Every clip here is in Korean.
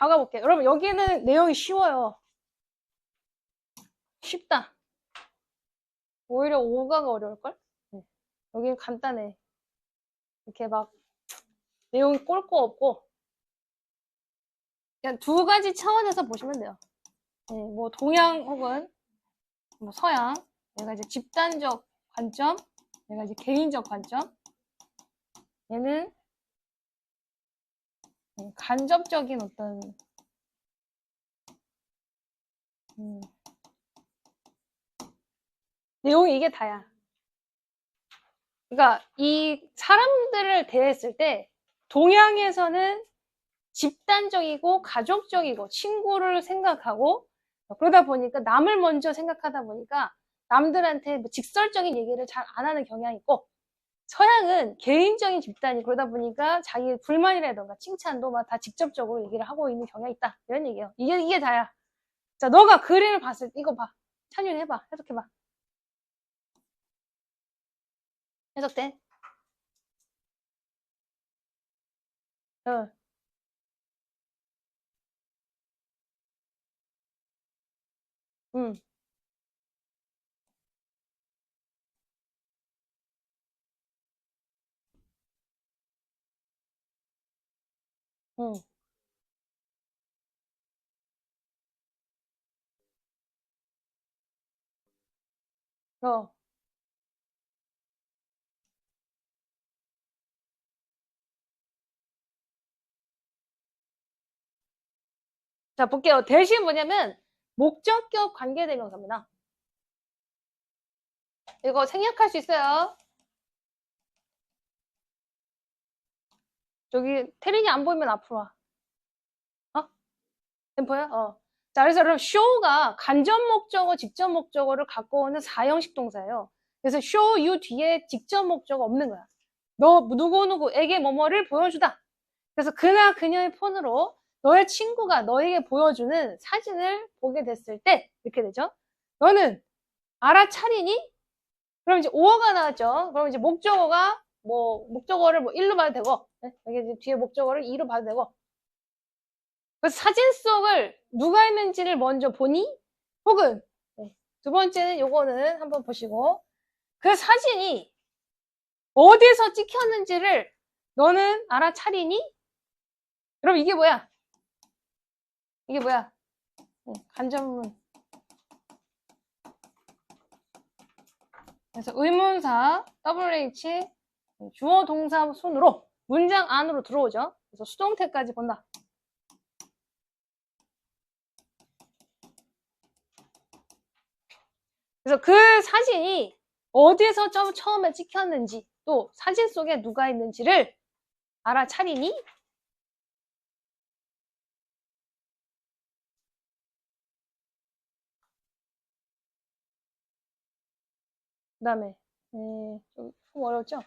박아볼게요. 여러분, 여기는 내용이 쉬워요. 쉽다. 오히려 5가가 어려울걸? 여기는 간단해. 이렇게 막 내용이 꼴 거 없고 그냥 두 가지 차원에서 보시면 돼요. 뭐 동양 혹은 뭐 서양, 얘가 이제 집단적 관점, 얘가 이제 개인적 관점, 얘는 간접적인 어떤 내용이 이게 다야. 그러니까 이 사람들을 대했을 때 동양에서는 집단적이고 가족적이고 친구를 생각하고 그러다 보니까 남을 먼저 생각하다 보니까 남들한테 뭐 직설적인 얘기를 잘 안 하는 경향이 있고 서양은 개인적인 집단이 그러다 보니까 자기 불만이라던가 칭찬도 막 다 직접적으로 얘기를 하고 있는 경향이 있다. 이런 얘기예요. 이게 다야. 자, 너가 그림을 봤을 때 이거 봐. 찬윤이 해봐. 해석해봐. 해석돼? 어. 응. 응. 어. 자, 볼게요. 대신 뭐냐면 목적격 관계대명사입니다. 이거 생략할 수 있어요. 저기 태린이 안 보이면 앞으로 와. 어? 템포야? 어. 자, 그래서 여러분 show가 간접 목적어, 직접 목적어를 갖고 오는 4형식 동사예요. 그래서 show you 뒤에 직접 목적어 없는 거야. 너 누구누구에게 뭐뭐를 보여주다. 그래서 그나 그녀의 폰으로 너의 친구가 너에게 보여주는 사진을 보게 됐을 때 이렇게 되죠. 너는 알아차리니? 그럼 이제 5어가 나왔죠. 그럼 이제 목적어가 목적어를 뭐 1로 봐도 되고 여기 이제 뒤에 목적어를 2로 봐도 되고 그래서 사진 속을 누가 있는지를 먼저 보니? 혹은 두 번째는 요거는 한번 보시고 그 사진이 어디서 찍혔는지를 너는 알아차리니? 그럼 이게 뭐야? 이게 뭐야? 간접문. 그래서 의문사 WH 주어 동사 손으로 문장 안으로 들어오죠. 그래서 수동태까지 본다. 그래서 그 사진이 어디서 처음에 찍혔는지 또 사진 속에 누가 있는지를 알아차리니? 그 다음에 좀 어렵죠?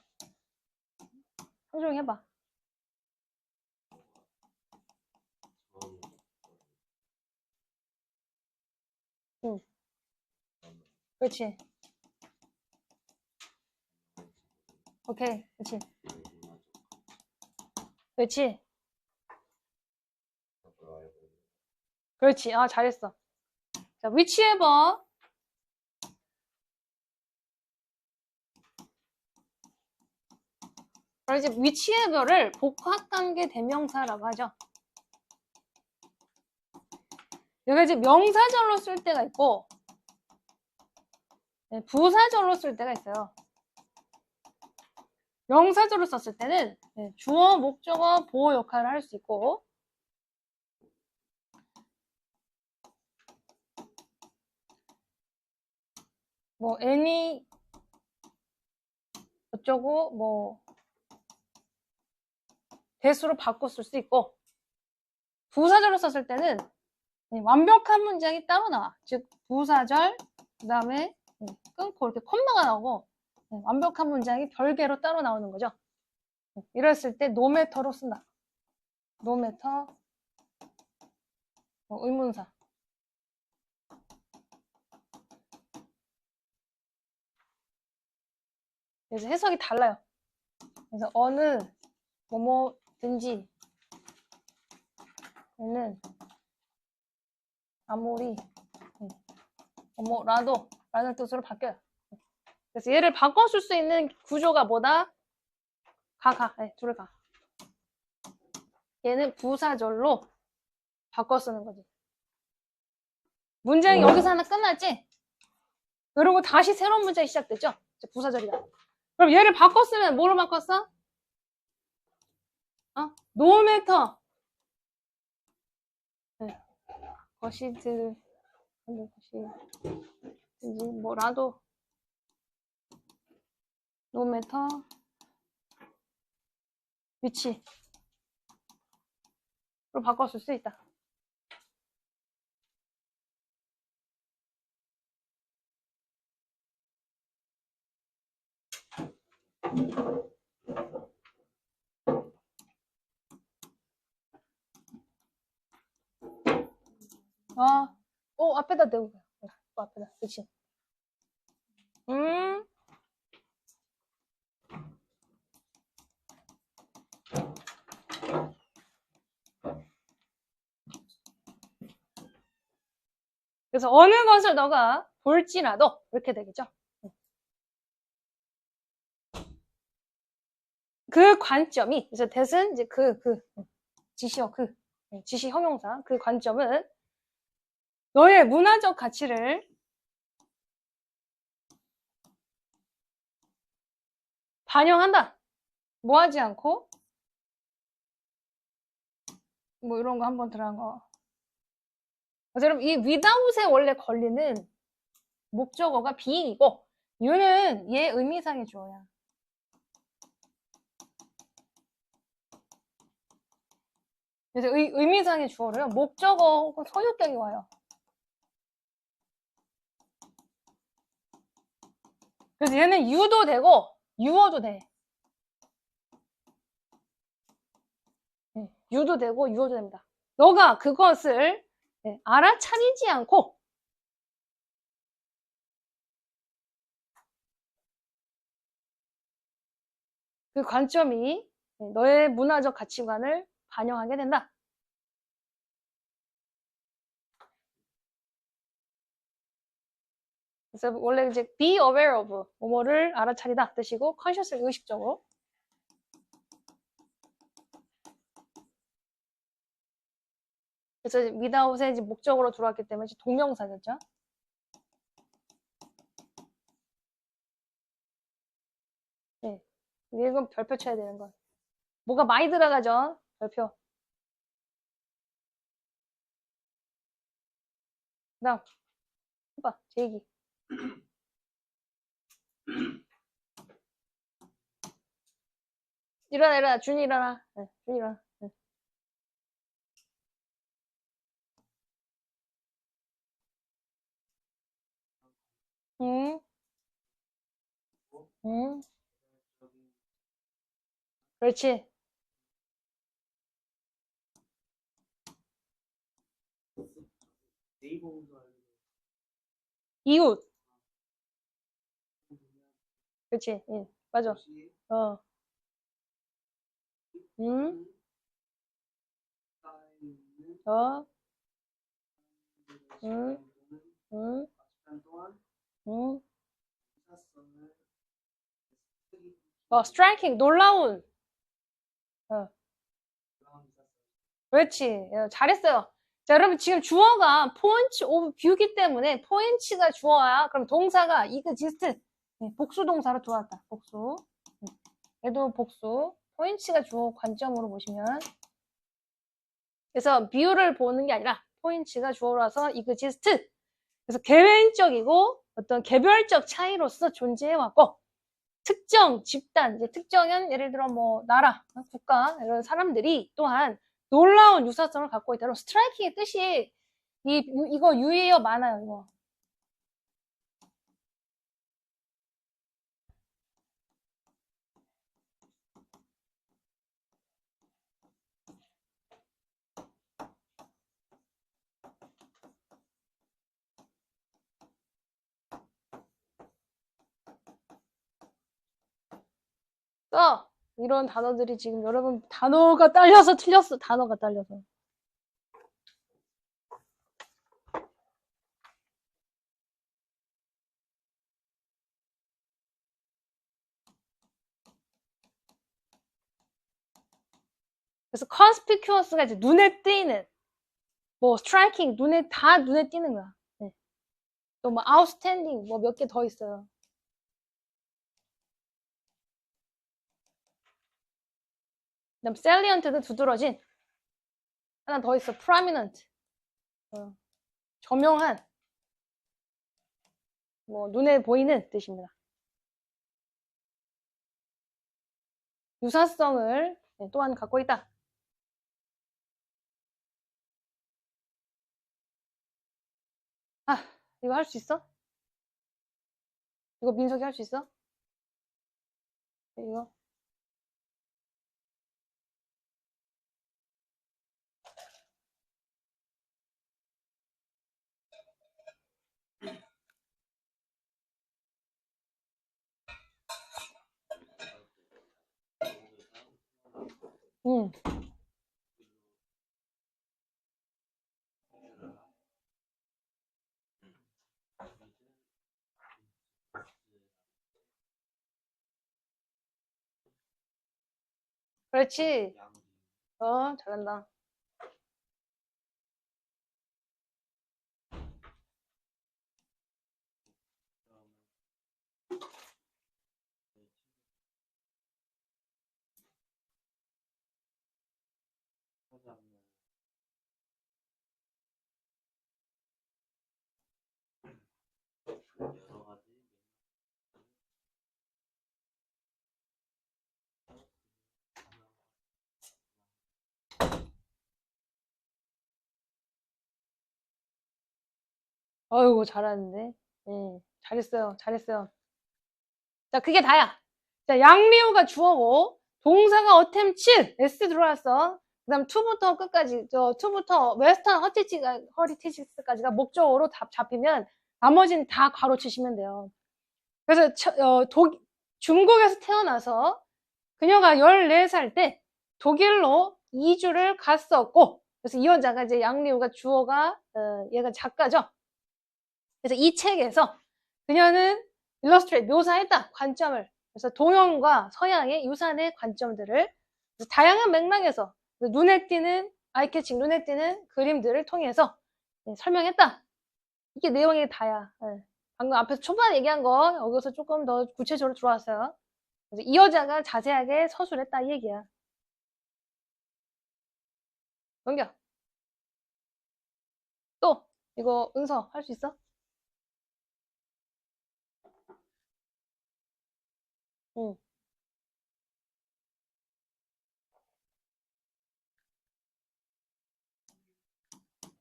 상종이 해봐. 응. 그렇지. 오케이. 그렇지. 그렇지. 그렇지. 아, 잘했어. 자, whichever. 그럼 이제 whichever를 복합관계 대명사라고 하죠. 여기가 이제 명사절로 쓸 때가 있고 부사절로 쓸 때가 있어요. 명사절로 썼을 때는 주어, 목적어, 보호 역할을 할 수 있고 뭐 any 어쩌고 뭐 대수로 바꿔 쓸 수 있고 부사절로 썼을 때는 완벽한 문장이 따로 나와. 즉 부사절 그 다음에 끊고 이렇게 콤마가 나오고 완벽한 문장이 별개로 따로 나오는 거죠. 이랬을 때 no matter로 쓴다. no matter 의문사. 그래서 해석이 달라요. 그래서 어느 뭐뭐든지 얘는 아무리 라도 라는 뜻으로 바뀌어요. 그래서 얘를 바꿔줄 수 있는 구조가 뭐다? 네, 둘을 가. 얘는 부사절로 바꿔 쓰는 거지. 문제는 여기서 하나 끝났지? 그리고 다시 새로운 문제가 시작됐죠? 이제 부사절이다. 그럼 얘를 바꿔 쓰면 뭐로 바꿨어? no matter. 네. 것이든지 뭐라도 no matter 위치로 바꿔줄 수 있다. 앞에다 대고 앞에다. 그치? 그래서 어느 것을 너가 볼지라도 이렇게 되겠죠. 그 관점이, 그래서 that은 이제 지시어 지시 형용사, 그 관점은 너의 문화적 가치를 반영한다. 뭐 하지 않고, 뭐 이런 거 한번 들어간 거. 그래서 여러분, 이 without에 원래 걸리는 목적어가 being이고, you는 얘 의미상의 주어야. 그래서 의미상의 주어를 목적어 혹은 소유격이 와요. 그래서 얘는 you도 되고 you어도 돼. you도 되고 you어도 됩니다. 너가 그것을 알아차리지 않고 그 관점이 너의 문화적 가치관을 반영하게 된다. 그래서 원래 이제 be aware of 뭐를 알아차리다 뜻이고 consciously 의식적으로. 그래서 without에 이제 목적으로 들어왔기 때문에 이제 동명사겠죠. 네, 이건 별표 쳐야 되는 거. 뭐가 많이 들어가죠. 별표. 그다음 해봐 제 얘기. 일어나 준이 일어나. 네, 준이 일어나. 네. 그렇지. 이웃. 그렇지. 응, 맞아. 응? 응? 응? 응? striking, 놀라운. 그렇지. 잘했어요. 자, 여러분 지금 주어가 point of view기 때문에 point가 주어야. 그럼 동사가 exist, 복수 동사로 들어왔다. 복수. 얘도 복수. point가 주어 관점으로 보시면. 그래서 view를 보는 게 아니라 point가 주어라서 exist. 그래서 개인적이고 어떤 개별적 차이로서 존재해왔고 특정 집단, 이제 특정은 예를 들어 뭐 나라, 국가 이런 사람들이 또한 놀라운 유사성을 갖고 있다로 스트라이킹의 뜻이 이거 유의어 많아요. 이거. 이런 단어들이 지금 여러분 단어가 딸려서 틀렸어. 단어가 딸려서. 그래서 conspicuous가 이제 눈에 띄는, 뭐 striking, 다 눈에 띄는 거야. 네. 또 뭐 outstanding, 뭐 몇 개 더 있어요. 그다음 salient도 두드러진. 하나 더 있어. prominent. 저명한. 뭐 눈에 보이는 뜻입니다. 유사성을 또한 갖고 있다. 아, 이거 할 수 있어? 이거 민석이 할 수 있어? 이거? 응. 그렇지. 잘한다. 어이구, 잘하는데. 잘했어요. 잘했어요. 자, 그게 다야. 자, 양리우가 주어고, 동사가 attempt, s 들어왔어. 그 다음 to부터 끝까지, to부터 웨스턴 허리티지스까지가 목적어로 잡히면 나머지는 다 괄호 치시면 돼요. 그래서 중국에서 태어나서 그녀가 14살 때 독일로 2주를 갔었고, 그래서 이 여자가 이제 양리우가 주어가, 얘가 작가죠. 그래서 이 책에서 그녀는 illustrate, 묘사했다, 관점을. 그래서 동양과 서양의 유산의 관점들을 다양한 맥락에서 눈에 띄는, 아이캐칭, 눈에 띄는 그림들을 통해서 설명했다. 이게 내용이 다야. 방금 앞에서 초반에 얘기한 거 여기서 조금 더 구체적으로 들어왔어요. 그래서 이 여자가 자세하게 서술했다 이 얘기야. 넘겨. 또 이거 은서 할 수 있어? 응.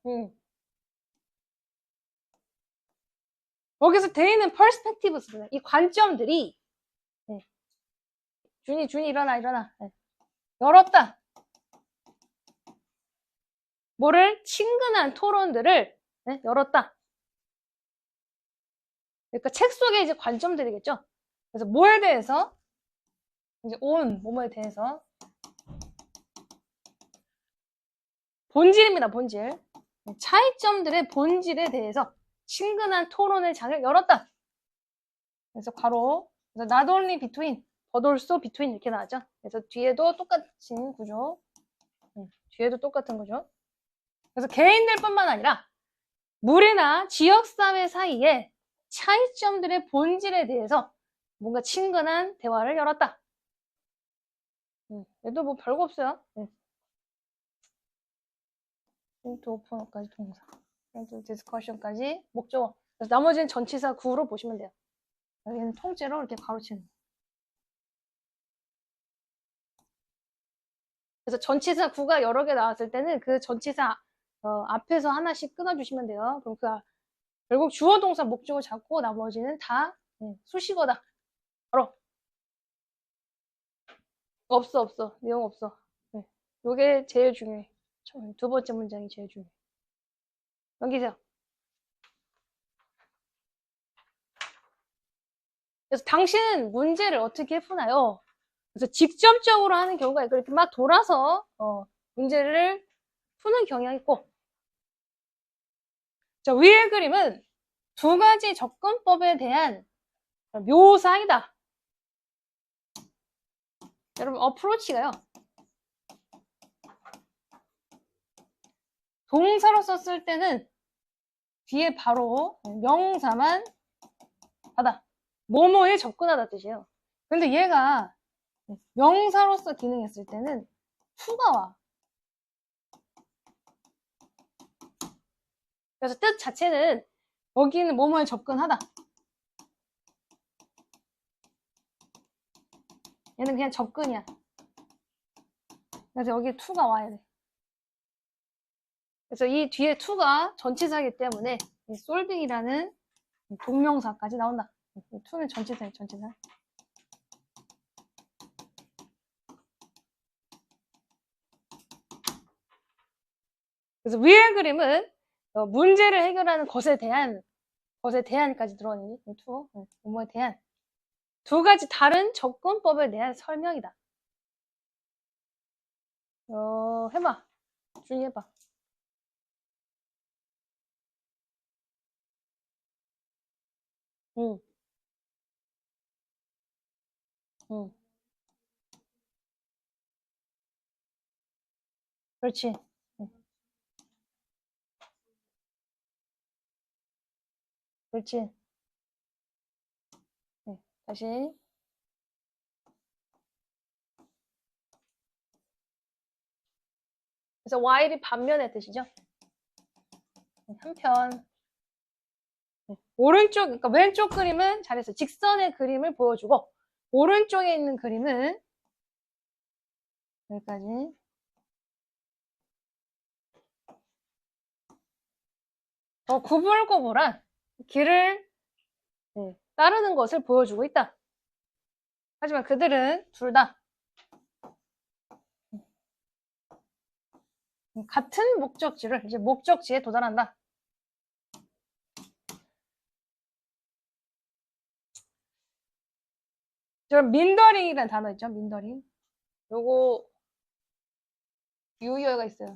응. 여기서 돼 있는 perspectives, 이 관점들이, 준이 일어나. 열었다. 뭐를? 친근한 토론들을 열었다. 그러니까 책 속에 이제 관점들이겠죠. 그래서 뭐에 대해서? 이제 뭐뭐에 대해서. 본질입니다, 본질. 차이점들의 본질에 대해서 친근한 토론의 장을 열었다. 그래서 괄호. 그래서 not only between, but also between 이렇게 나왔죠. 그래서 뒤에도 똑같은 구조. 뒤에도 똑같은 구조. 그래서 개인들뿐만 아니라 무리나 지역사회 사이에 차이점들의 본질에 대해서 뭔가 친근한 대화를 열었다. 얘도 뭐 별거 없어요. 또 오픈까지 동사. 디스커션까지 목적어. 그래서 나머지는 전치사 구로 보시면 돼요. 여기는 통째로 이렇게 가로치는 거예요. 그래서 전치사 구가 여러 개 나왔을 때는 그 전치사 앞에서 하나씩 끊어주시면 돼요. 그럼 결국 주어 동사 목적어 잡고 나머지는 다 수식어다. 바로 없어. 내용 없어. 요게 제일 중요해. 두 번째 문장이 제일 중요해. 넘기세요. 그래서 당신은 문제를 어떻게 푸나요? 그래서 직접적으로 하는 경우가 있고 이렇게 막 돌아서 문제를 푸는 경향이 있고. 자, 위의 그림은 두 가지 접근법에 대한 묘사이다. 여러분, 어프로치가요. 동사로 썼을 때는 뒤에 바로 명사만 하다. 뭐뭐에 접근하다 뜻이에요. 근데 얘가 명사로서 기능했을 때는 to가 와. 그래서 뜻 자체는 여기는 뭐뭐에 접근하다. 얘는 그냥 접근이야. 그래서 여기에 to가 와야 돼. 그래서 이 뒤에 to가 전치사이기 때문에 이 solving이라는 동명사까지 나온다. to는 전치사예요, 전치사. 그래서 위의 그림은 문제를 해결하는 것에 대한까지 들어가는 게 to, 뭐뭐에 대한 두 가지 다른 접근법에 대한 설명이다. 해봐. 준이 해봐. 응, 응. 그렇지. 응, 그렇지. 응, 다시. 그래서 while이 반면의 뜻이죠. 한편. 오른쪽, 그러니까 왼쪽 그림은 잘했어. 직선의 그림을 보여주고, 오른쪽에 있는 그림은 여기까지. 더 구불구불한 길을 따르는 것을 보여주고 있다. 하지만 그들은 둘 다 같은 목적지를 이제 목적지에 도달한다. 그럼 민더링이라는 단어 있죠? 민더링. 요거 유의어가 있어요.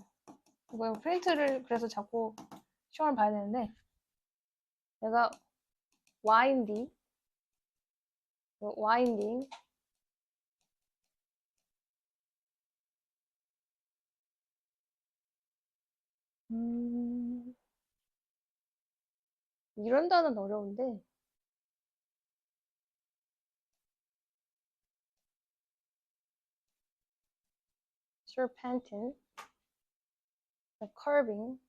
이거 프린트를 그래서 자꾸 시험을 봐야 되는데 내가 와인딩 이런 단어는 어려운데 serpentine, curving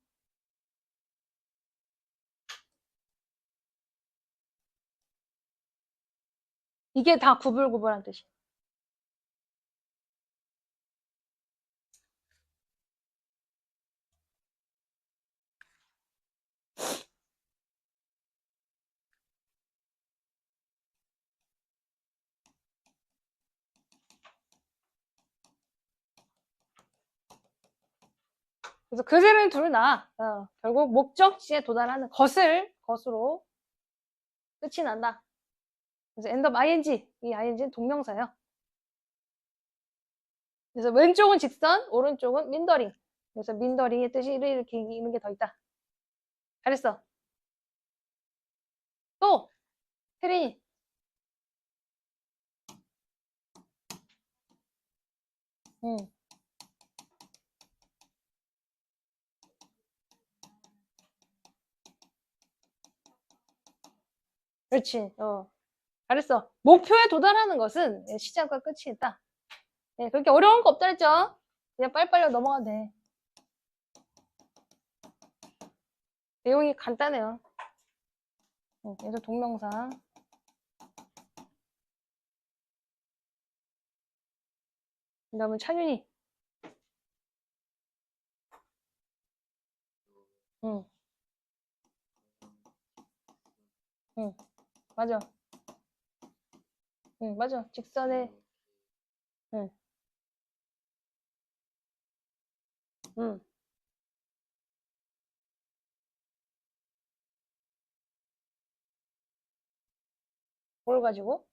이게 다 구불구불한 뜻이에요. 그래서 그들은 둘 다 결국 목적지에 도달하는 것으로 끝이 난다. 그래서 end of ing, 이 ing는 동명사예요. 그래서 왼쪽은 직선, 오른쪽은 민더링. 그래서 민더링의 뜻이 이렇게 있는 게 더 있다. 잘했어. 또 혜린이. 응. 그렇지. 잘했어. 목표에 도달하는 것은 시작과 끝이 있다. 네, 그렇게 어려운 거 없다 했죠? 그냥 빨리빨리 넘어가도 돼. 내용이 간단해요. 얘도 동명사. 그 다음은 찬윤이. 응, 응, 맞아. 응, 맞아. 직선에, 응, 응. 뭘 가지고?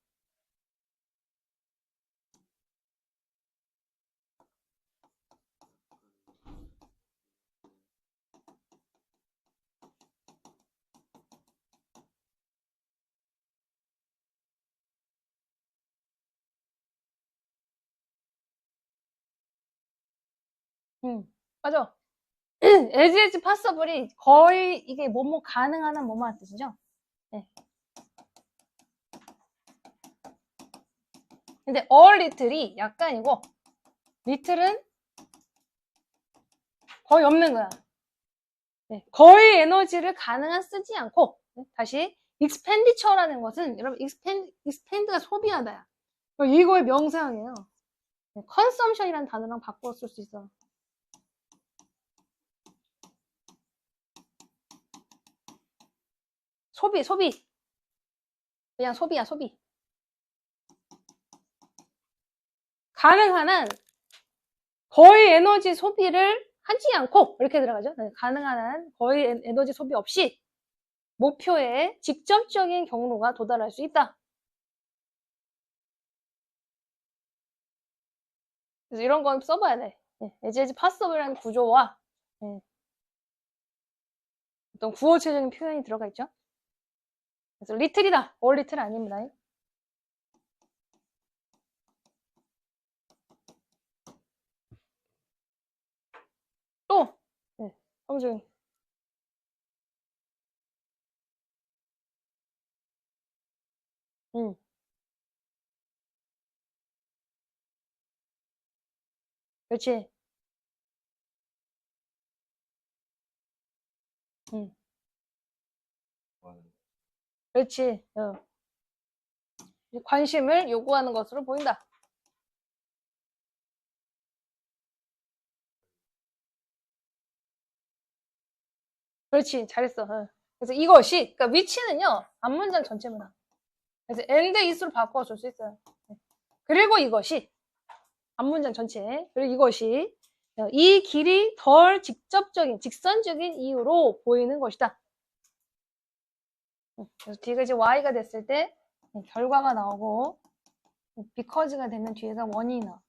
응, 맞아. as possible이 거의 이게 뭐뭐 가능한 뭐뭐한 뜻이죠. 네. 근데 all little이 약간이고 little은 거의 없는 거야. 네. 거의 에너지를 가능한 쓰지 않고 다시 expenditure라는 것은 여러분 expend가 소비하다야. 이거의 명사형이에요. consumption이라는 단어랑 바꿔 쓸 수 있어. 소비. 그냥 소비야, 소비. 가능한 한 거의 에너지 소비를 하지 않고 이렇게 들어가죠. 가능한 한 거의 에너지 소비 없이 목표에 직접적인 경로가 도달할 수 있다. 그래서 이런 건 써봐야 돼. as possible이라는 구조와 어떤 구어체적인 표현이 들어가 있죠. 그래서 little이다. all little 아닙니다. 또 사무적인 그렇지. 그렇지. 관심을 요구하는 것으로 보인다. 그렇지. 잘했어. 그래서 이것이, 그러니까 위치는요, 앞문장 전체입니다. 그래서 and is로 바꿔줄 수 있어요. 그리고 이것이, 앞문장 전체, 그리고 이것이, 이 길이 덜 직접적인, 직선적인 이유로 보이는 것이다. 그래서 뒤가 이제 y가 됐을 때, 결과가 나오고, because가 되면 뒤에가 원인이 나와.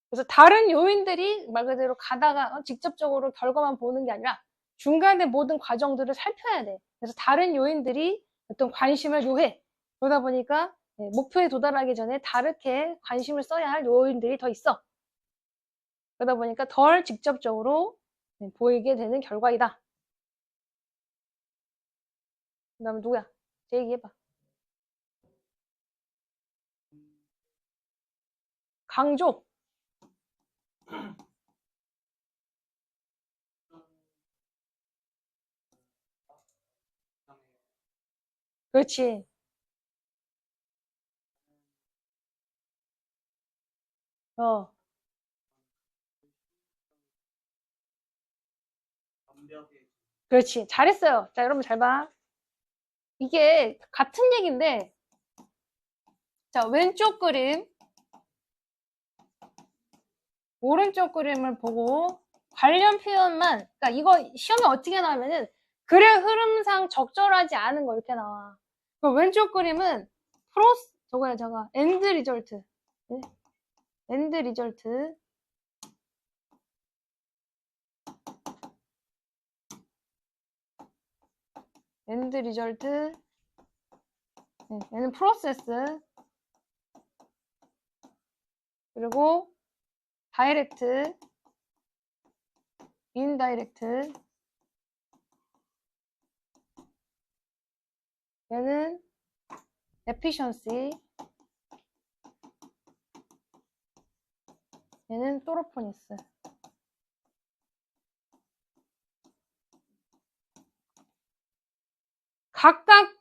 그래서 다른 요인들이 말 그대로 가다가 직접적으로 결과만 보는 게 아니라 중간에 모든 과정들을 살펴야 돼. 그래서 다른 요인들이 어떤 관심을 요해. 그러다 보니까 목표에 도달하기 전에 다르게 관심을 써야 할 요인들이 더 있어. 그러다 보니까 덜 직접적으로 보이게 되는 결과이다. 그 다음에 누구야? 제 얘기해봐. 강조. 그렇지. 그렇지. 잘했어요. 자, 여러분 잘 봐. 이게 같은 얘기인데, 자, 왼쪽 그림, 오른쪽 그림을 보고 관련 표현만, 그러니까 이거 시험에 어떻게 나오면은 글의 흐름상 적절하지 않은 거 이렇게 나와. 왼쪽 그림은 저거야, end result. 네? end result. end result. 얘는 process. 그리고 direct, indirect. 얘는 efficiency. 얘는 thoroughphress. 각각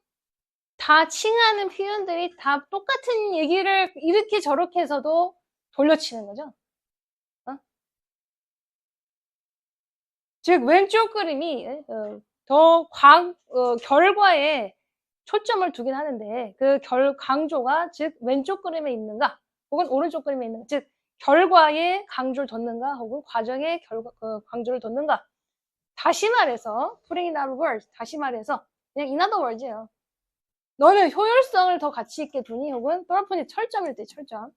다 칭하는 표현들이 다 똑같은 얘기를 이렇게 저렇게 해서도 돌려치는 거죠. 즉 왼쪽 그림이 더 결과에 초점을 두긴 하는데 그 강조가 즉 왼쪽 그림에 있는가 혹은 오른쪽 그림에 있는가, 즉 결과에 강조를 뒀는가 혹은 과정에 강조를 뒀는가. 다시 말해서 putting it out of words, 다시 말해서 그냥 in other words예요. 너는 효율성을 더 가치 있게 두니 혹은 thoroughphress 철점일 때 철점.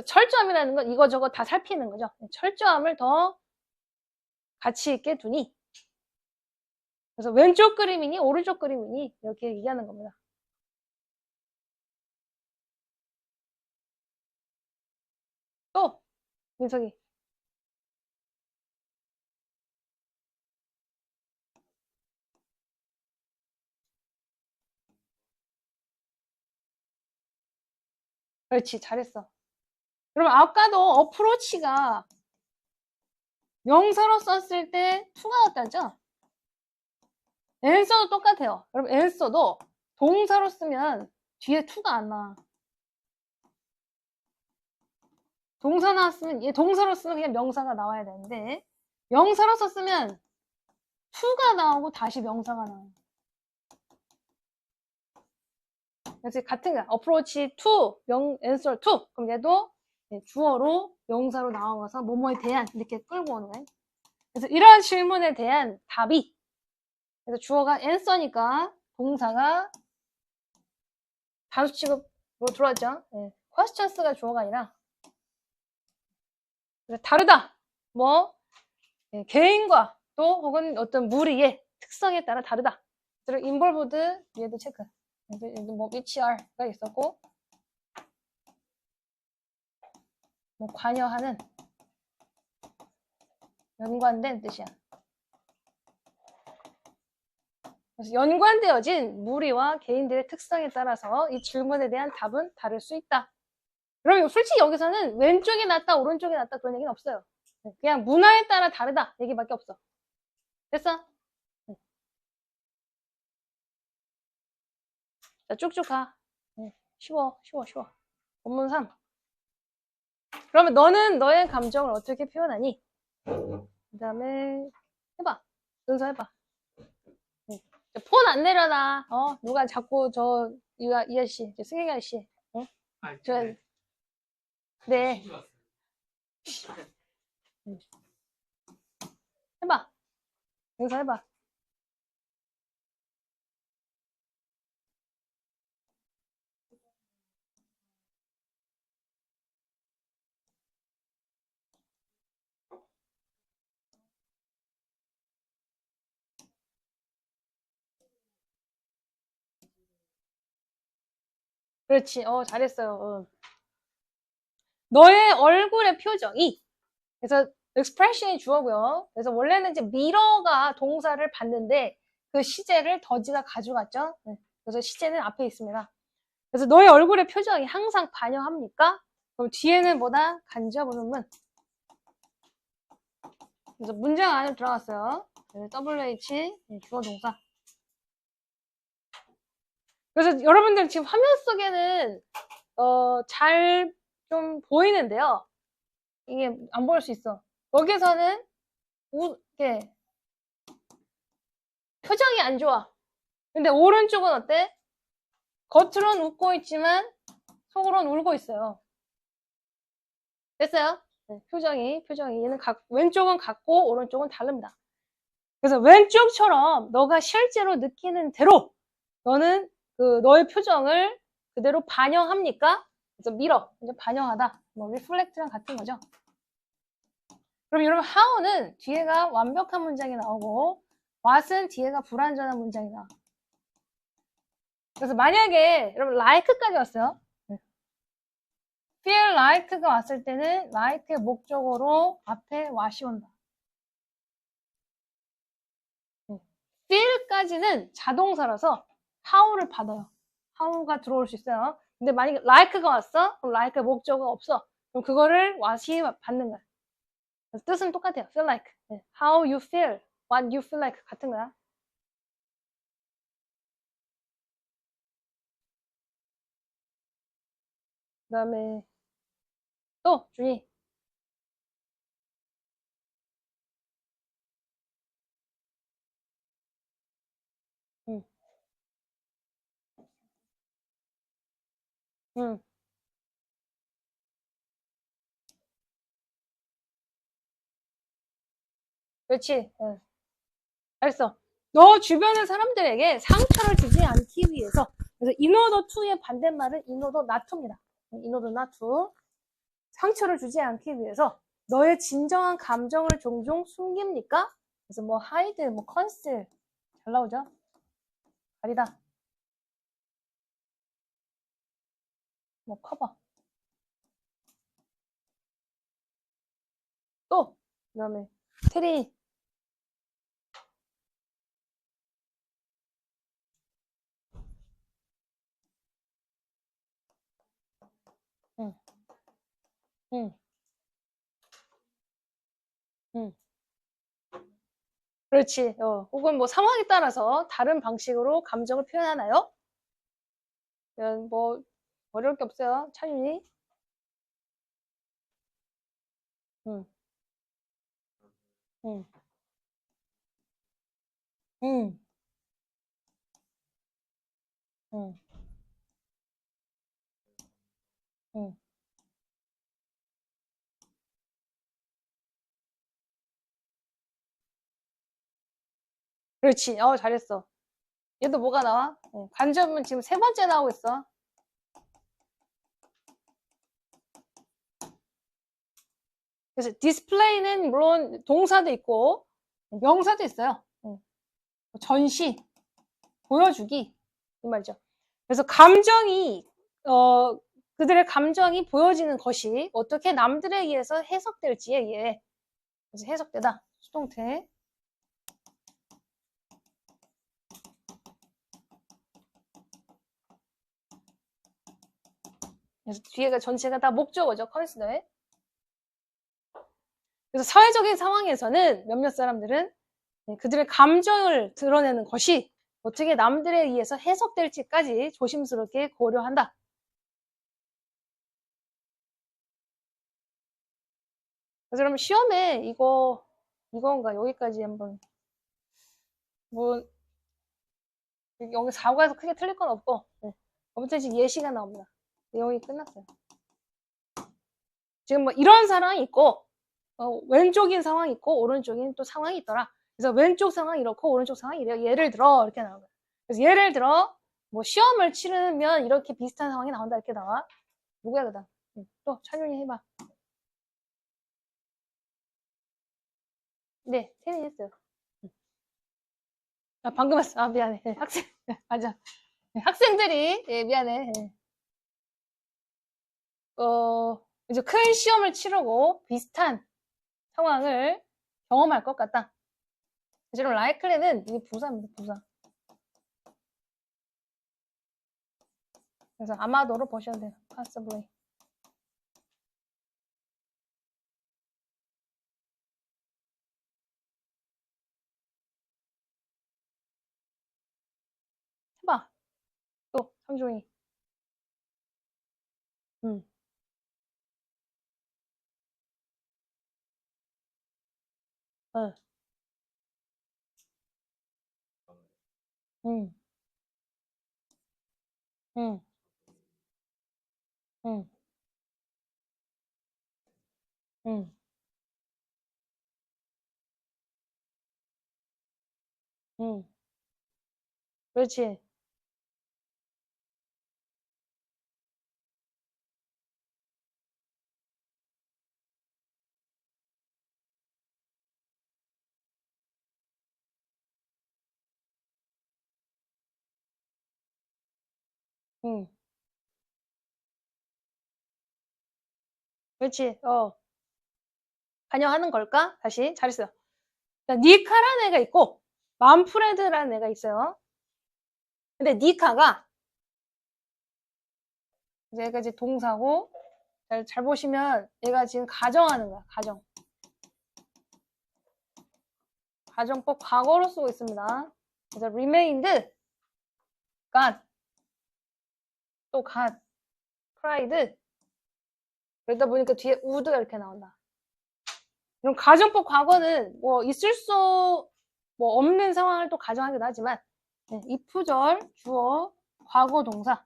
철저함이라는 건 이거저거 다 살피는 거죠. 철저함을 더 가치 있게 두니 그래서 왼쪽 그림이니 오른쪽 그림이니 이렇게 얘기하는 겁니다. 또 민석이. 그렇지, 잘했어. 그럼 아까도 어프로치가 명사로 썼을 때 to가 왔다죠? answer도 똑같아요. 여러분 answer도 동사로 쓰면 뒤에 to가 안 나와. 동사 나왔으면 얘 동사로 쓰면 그냥 명사가 나와야 되는데 명사로 썼으면 to가 나오고 다시 명사가 나와요. 그래서 같은 거야. approach to, answer to. 그럼 얘도 주어로 명사로 나와서 뭐뭐에 대한 이렇게 끌고 오는 거예요. 그래서 이런 질문에 대한 답이 그래서 주어가 answer니까 동사가 단수 취급으로 들어왔죠. 네. questions가 주어가 아니라 다르다. 뭐 개인과 또 혹은 어떤 무리의 특성에 따라 다르다. 그래서 involved 얘도 체크. 뭐 which are가 있었고 뭐 관여하는 연관된 뜻이야. 그래서 연관되어진 무리와 개인들의 특성에 따라서 이 질문에 대한 답은 다를 수 있다. 그럼 솔직히 여기서는 왼쪽이 낫다 오른쪽이 낫다 그런 얘기는 없어요. 그냥 문화에 따라 다르다 얘기밖에 없어. 됐어? 자, 쭉쭉 가. 쉬워. 본문 3. 그러면 너는 너의 감정을 어떻게 표현하니? 그 다음에 해봐. 순서 해봐. 폰 안 내려놔. 누가 자꾸 이 아저씨, 승희 아저씨. 네. 해봐. 순서 해봐. 그렇지. 잘했어요. 너의 얼굴의 표정이 그래서 expression이 주어고요. 그래서 원래는 이제 mirror가 동사를 봤는데 그 시제를 더지가 가져갔죠. 그래서 시제는 앞에 있습니다. 그래서 너의 얼굴의 표정이 항상 반영합니까? 그럼 뒤에는 뭐다? 간접의문문. 그래서 문장 안에 들어갔어요. WH 주어 동사. 그래서 여러분들 지금 화면 속에는 잘 좀 보이는데요. 이게 안 보일 수 있어. 여기서는 이렇게 표정이 안 좋아. 근데 오른쪽은 어때? 겉으로는 웃고 있지만 속으로는 울고 있어요. 됐어요? 네, 표정이 얘는 왼쪽은 같고 오른쪽은 다릅니다. 그래서 왼쪽처럼 너가 실제로 느끼는 대로 너는 너의 표정을 그대로 반영합니까? 그래서 mirror, 이제 반영하다. 뭐 reflect랑 같은 거죠. 그럼 여러분 how는 뒤에가 완벽한 문장이 나오고 what은 뒤에가 불완전한 문장이 나와. 그래서 만약에 여러분 like까지 왔어요. feel like가 왔을 때는 like의 목적어로 앞에 what이 온다. feel까지는 자동사라서 how를 받아요. how가 들어올 수 있어요. 근데 만약에 like가 왔어? 그럼 like의 목적어가 없어. 그럼 그거를 what이 받는 거야. 뜻은 똑같아요. feel like. how you feel, what you feel like 같은 거야. 그 다음에 또 준이. 응. 응. 그렇지. 응. 알았어. 너 주변의 사람들에게 상처를 주지 않기 위해서. 그래서 in order to의 반대말은 in order not to입니다. in order not to. 상처를 주지 않기 위해서 너의 진정한 감정을 종종 숨깁니까? 그래서 뭐 hide, 뭐 conceal, 잘 나오죠? 가리다. 뭐 커버. 또 그다음에 트리. 응, 응, 응. 그렇지. 혹은 뭐 상황에 따라서 다른 방식으로 감정을 표현하나요? 뭐 어려울 게 없어요. 찬윤이. 응, 응, 응, 응, 응. 그렇지. 잘했어. 얘도 뭐가 나와? 간접은 지금 세 번째 나오고 있어. 그래서 디스플레이는 물론 동사도 있고 명사도 있어요. 전시, 보여주기 이 말이죠. 그래서 그들의 감정이 보여지는 것이 어떻게 남들에 의해서 해석될지에 의해 그래서 해석되다. 수동태. 그래서 뒤에가 전체가 다 목적어죠. 컨시더에. 그래서 사회적인 상황에서는 몇몇 사람들은 그들의 감정을 드러내는 것이 어떻게 남들에 의해서 해석될지까지 조심스럽게 고려한다. 그래서 그러면 시험에 이건가 여기까지 한번 뭐 여기 사고에서 크게 틀릴 건 없고 아무튼 지금 예시가 나옵니다. 내용이 끝났어요. 지금 뭐 이런 상황이 있고 왼쪽인 상황이 있고 오른쪽인 또 상황이 있더라. 그래서 왼쪽 상황이 이렇고 오른쪽 상황이 이래요. 예를 들어 이렇게 나온 거야. 그래서 예를 들어 뭐 시험을 치르면 이렇게 비슷한 상황이 나온다 이렇게 나와. 누구야 그다음? 또 찬용이 해봐. 네, 태닝 했어요. 방금 했어. 미안해. 학생 맞아. 학생들이 미안해. 이제 큰 시험을 치르고 비슷한 상황을 경험할 것 같다. 지금 likely는 이게 부사입니다. 부사. 그래서 아마도로 보셔도 돼요. possibly. 해봐. 또 상종이. 응. 응. 응. 응. 응. 응. 응. 그렇지. 응. 그렇지. 반영하는 걸까? 다시 잘했어요. 니카라는 애가 있고 만프레드라는 애가 있어요. 근데 니카가 얘가 이제 동사고 잘 보시면 얘가 지금 가정하는 거야. 가정법 과거로 쓰고 있습니다. 그래서 remained, got, 또 got, cried. 그러다 보니까 뒤에 would가 이렇게 나온다. 그럼 가정법 과거는 뭐 있을 수 뭐 없는 상황을 또 가정하기도 하지만 if절, 주어, 과거 동사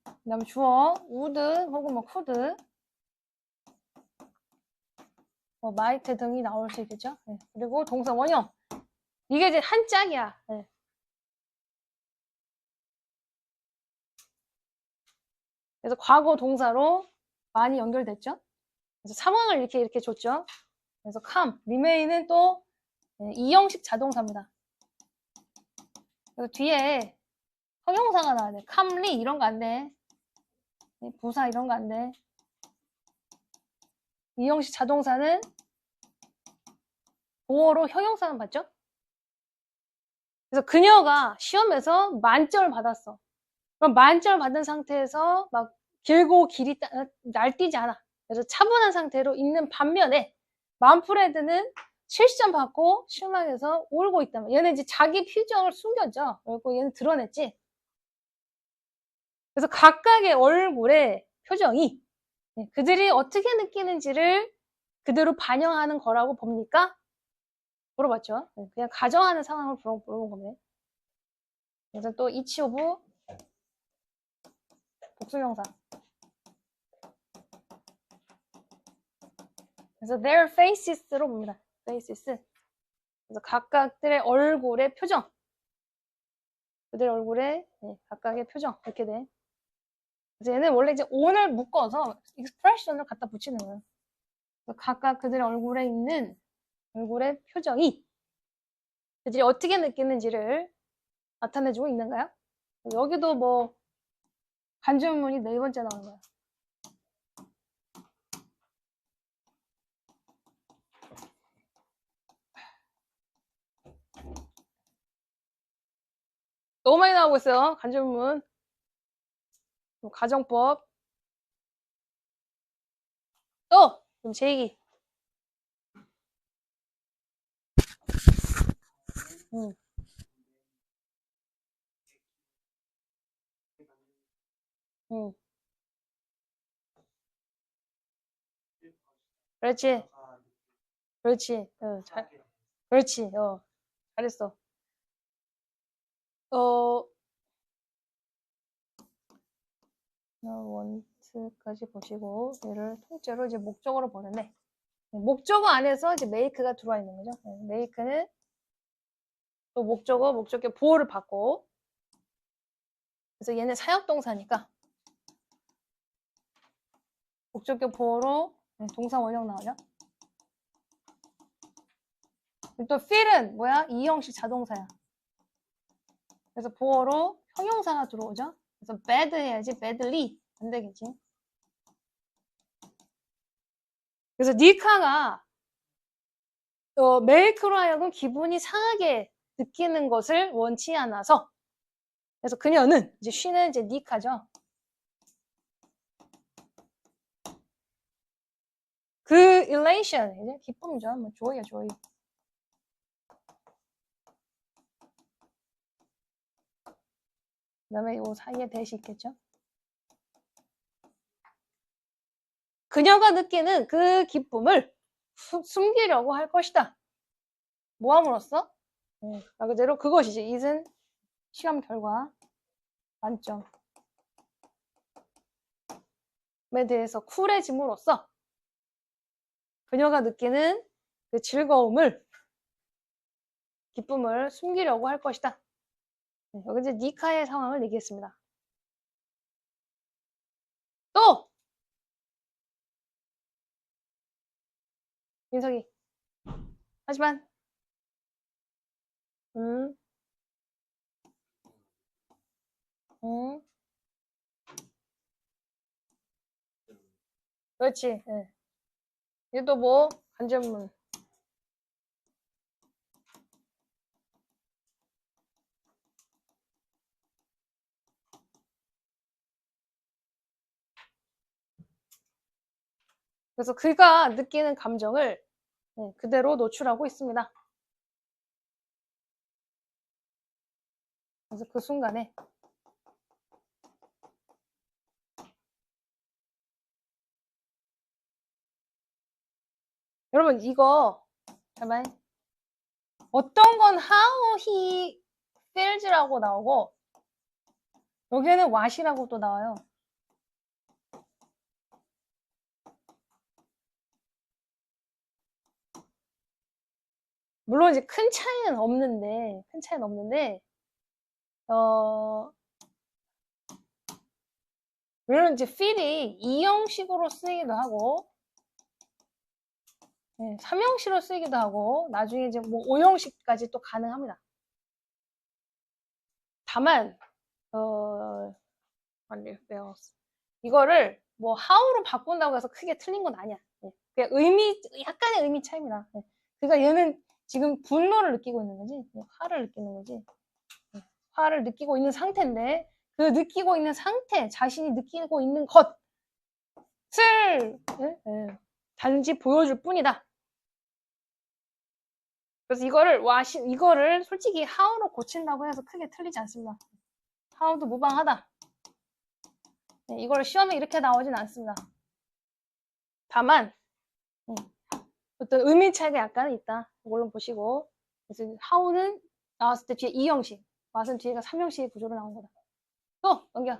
그 다음에 주어, would 혹은 뭐 could 뭐 might 등이 나올 수 있겠죠. 그리고 동사 원형 이게 이제 한 짝이야. 그래서 과거 동사로 많이 연결됐죠. 그래서 상황을 이렇게 줬죠. 그래서 come, remain은 또 네, 이형식 자동사입니다. 그래서 뒤에 형용사가 나와야 돼. calmly 이런 거 안 돼. 부사 이런 거 안 돼. 이형식 자동사는 보어로 형용사는 봤죠? 그래서 그녀가 시험에서 만점을 받았어. 그럼 만점을 받은 상태에서 막 길고 길이 날뛰지 않아. 그래서 차분한 상태로 있는 반면에 만프레드는 70점 받고 실망해서 울고 있다면 얘는 이제 자기 표정을 숨겼죠. 그리고 얘는 드러냈지. 그래서 각각의 얼굴의 표정이 그들이 어떻게 느끼는지를 그대로 반영하는 거라고 봅니까? 물어봤죠. 그냥 가정하는 상황을 물어본 겁니다. 그래서 또 each of 복수명사. 그래서 their faces로 봅니다. faces. 그래서 각각들의 얼굴의 표정. 그들의 얼굴의 각각의 표정. 이렇게 돼. 그래서 얘는 원래 이제 on을 묶어서 expression을 갖다 붙이는 거예요. 그래서 각각 그들의 얼굴에 있는 얼굴의 표정이 그들이 어떻게 느끼는지를 나타내주고 있는가요? 여기도 뭐 간주문이 4번째 나오는 거예요. 너무 많이 나오고 있어요. 간주문. 가정법. 또! 그럼 제2기. 그렇지. 그렇지. 그렇지. 잘했어. 원트까지 보시고 얘를 통째로 이제 목적어로 보는데 목적어 안에서 이제 make가 들어와 있는 거죠. make는 또 목적어 보호를 받고 그래서 얘는 사역동사니까 목적격 보호로 동사 원형 나오죠. 또 feel은 뭐야? 이형식 자동사야. 그래서 보호로 형용사가 들어오죠. 그래서 bad 해야지 badly 안 되겠지. 그래서 니카가 메이크로 하여금 기분이 상하게 느끼는 것을 원치 않아서 그래서 그녀는 이제 she는 이제 니카죠. 그 elation 이제 기쁨이죠. 뭐 joy야 joy. 그다음에 이 사이에 대시 있겠죠. 그녀가 느끼는 그 기쁨을 숨기려고 할 것이다. 모함으로써 말 그대로 그것이지. is은 시험 결과 만점에 대해서 쿨해짐으로써 그녀가 느끼는 그 즐거움을 기쁨을 숨기려고 할 것이다. 여기 이제 니카의 상황을 얘기했습니다. 또 민석이 하지만 음, 그렇지. 얘도 뭐 간접문. 그래서 그가 느끼는 감정을 그대로 노출하고 있습니다. 그래서 그 순간에 여러분 이거 잠깐만 어떤 건 how he feels라고 나오고 여기에는 what이라고 또 나와요. 물론 이제 큰 차이는 없는데 물론 이제 feel이 이 형식으로 쓰이기도 하고 네, 3형식으로 쓰기도 하고 나중에 이제 뭐 5형식까지 또 가능합니다. 다만 이거를 뭐 how로 바꾼다고 해서 크게 틀린 건 아니야. 네. 그냥 약간의 의미 차이입니다. 네. 그러니까 얘는 지금 분노를 느끼고 있는 거지, 화를 느끼는 거지. 네. 화를 느끼고 있는 상태인데 그 느끼고 있는 상태, 자신이 느끼고 있는 것을 단지 보여줄 뿐이다. 그래서 이거를 솔직히 how로 고친다고 해서 크게 틀리지 않습니다. how도 무방하다. 네, 이걸 시험에 이렇게 나오진 않습니다. 다만 어떤 의미 차이가 약간 있다. 이걸로 보시고, 그래서 how는 나왔을 때 뒤에 2형식, what은 뒤에가 3형식의 구조로 나온 거다. 또 넘겨.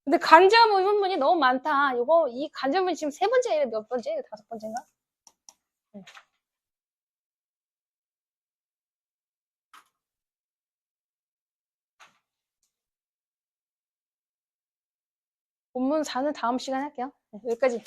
근데 간접 의문문이 너무 많다. 이 간접문이 지금 3번째, 몇 번째? 5번째인가? 네. 본문 4는 다음 시간에 할게요. 네, 여기까지.